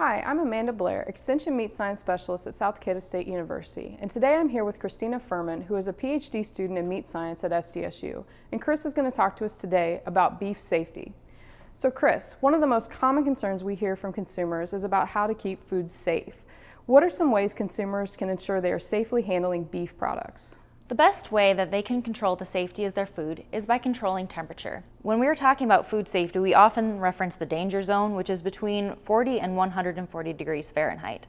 Hi, I'm Amanda Blair, Extension Meat Science Specialist at South Dakota State University, and today I'm here with Christina Furman, who is a PhD student in meat science at SDSU, and Chris is going to talk to us today about beef safety. So Chris, one of the most common concerns we hear from consumers is about how to keep food safe. What are some ways consumers can ensure they are safely handling beef products? The best way that they can control the safety of their food is by controlling temperature. When we are talking about food safety, we often reference the danger zone, which is between 40 and 140 degrees Fahrenheit.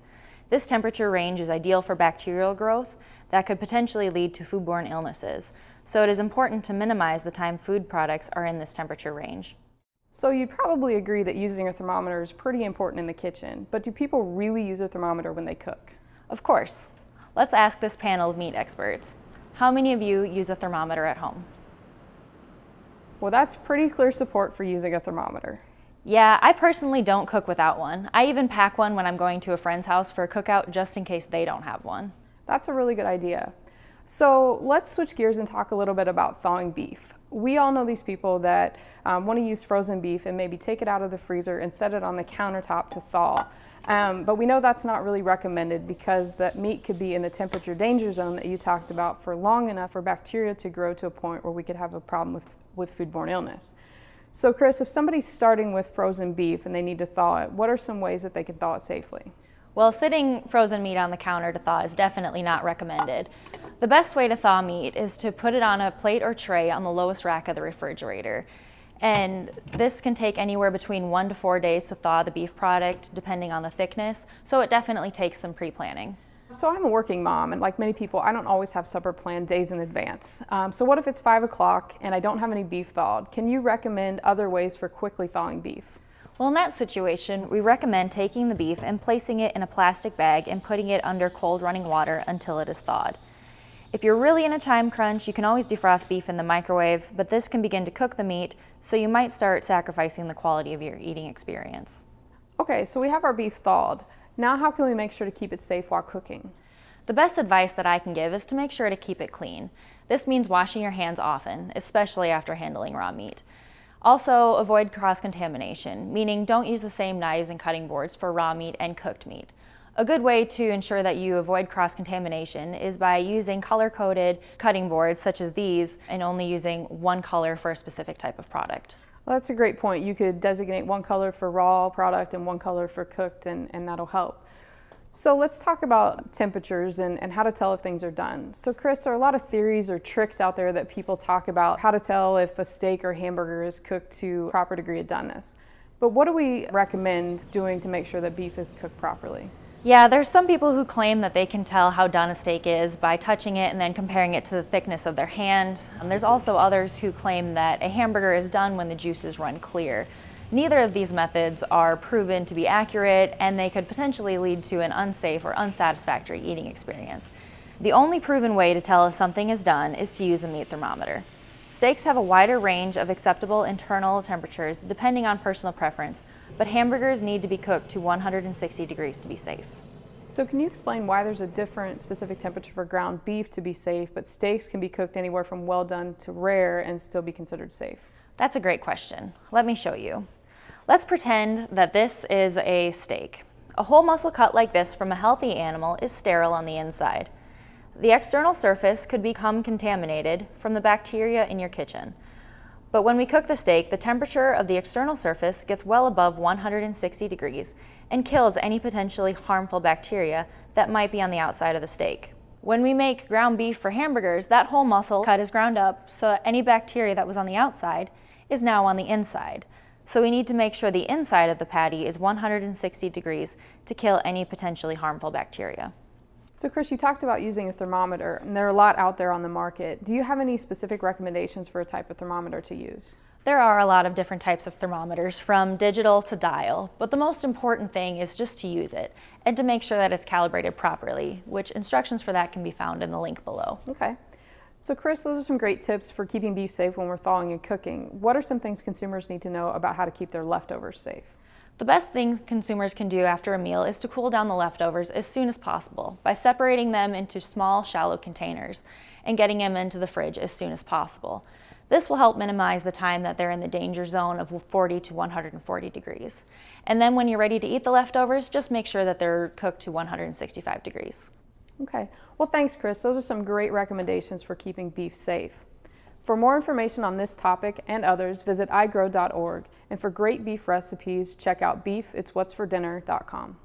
This temperature range is ideal for bacterial growth that could potentially lead to foodborne illnesses. So it is important to minimize the time food products are in this temperature range. So you'd probably agree that using a thermometer is pretty important in the kitchen, but do people really use a thermometer when they cook? Of course. Let's ask this panel of meat experts. How many of you use a thermometer at home? Well, that's pretty clear support for using a thermometer. Yeah, I personally don't cook without one. I even pack one when I'm going to a friend's house for a cookout just in case they don't have one. That's a really good idea. So let's switch gears and talk a little bit about thawing beef. We all know these people that want to use frozen beef and maybe take it out of the freezer and set it on the countertop to thaw. But we know that's not really recommended because that meat could be in the temperature danger zone that you talked about for long enough for bacteria to grow to a point where we could have a problem with foodborne illness. So Chris, if somebody's starting with frozen beef and they need to thaw it, what are some ways that they can thaw it safely? Well, sitting frozen meat on the counter to thaw is definitely not recommended. The best way to thaw meat is to put it on a plate or tray on the lowest rack of the refrigerator. And this can take anywhere between 1 to 4 days to thaw the beef product, depending on the thickness, so it definitely takes some pre-planning. So I'm a working mom, and like many people, I don't always have supper planned days in advance. So what if it's 5 o'clock and I don't have any beef thawed? Can you recommend other ways for quickly thawing beef? Well, in that situation, we recommend taking the beef and placing it in a plastic bag and putting it under cold running water until it is thawed. If you're really in a time crunch, you can always defrost beef in the microwave, but this can begin to cook the meat, so you might start sacrificing the quality of your eating experience. Okay, so we have our beef thawed. Now how can we make sure to keep it safe while cooking? The best advice that I can give is to make sure to keep it clean. This means washing your hands often, especially after handling raw meat. Also, avoid cross-contamination, meaning don't use the same knives and cutting boards for raw meat and cooked meat. A good way to ensure that you avoid cross-contamination is by using color-coded cutting boards such as these and only using one color for a specific type of product. Well, that's a great point. You could designate one color for raw product and one color for cooked, and that'll help. So let's talk about temperatures and how to tell if things are done. So Chris, there are a lot of theories or tricks out there that people talk about how to tell if a steak or hamburger is cooked to a proper degree of doneness. But what do we recommend doing to make sure that beef is cooked properly? Yeah, there's some people who claim that they can tell how done a steak is by touching it and then comparing it to the thickness of their hand. And there's also others who claim that a hamburger is done when the juices run clear. Neither of these methods are proven to be accurate, and they could potentially lead to an unsafe or unsatisfactory eating experience. The only proven way to tell if something is done is to use a meat thermometer. Steaks have a wider range of acceptable internal temperatures depending on personal preference, but hamburgers need to be cooked to 160 degrees to be safe. So can you explain why there's a different specific temperature for ground beef to be safe, but steaks can be cooked anywhere from well done to rare and still be considered safe? That's a great question. Let me show you. Let's pretend that this is a steak. A whole muscle cut like this from a healthy animal is sterile on the inside. The external surface could become contaminated from the bacteria in your kitchen. But when we cook the steak, the temperature of the external surface gets well above 160 degrees and kills any potentially harmful bacteria that might be on the outside of the steak. When we make ground beef for hamburgers, that whole muscle cut is ground up so that any bacteria that was on the outside is now on the inside. So we need to make sure the inside of the patty is 160 degrees to kill any potentially harmful bacteria. So Chris, you talked about using a thermometer, and there are a lot out there on the market. Do you have any specific recommendations for a type of thermometer to use? There are a lot of different types of thermometers, from digital to dial, but the most important thing is just to use it and to make sure that it's calibrated properly, which instructions for that can be found in the link below. Okay. So Chris, those are some great tips for keeping beef safe when we're thawing and cooking. What are some things consumers need to know about how to keep their leftovers safe? The best thing consumers can do after a meal is to cool down the leftovers as soon as possible by separating them into small, shallow containers and getting them into the fridge as soon as possible. This will help minimize the time that they're in the danger zone of 40 to 140 degrees. And then when you're ready to eat the leftovers, just make sure that they're cooked to 165 degrees. Okay, well thanks Chris. Those are some great recommendations for keeping beef safe. For more information on this topic and others, visit igrow.org. And for great beef recipes, check out beefitswhatsfordinner.com.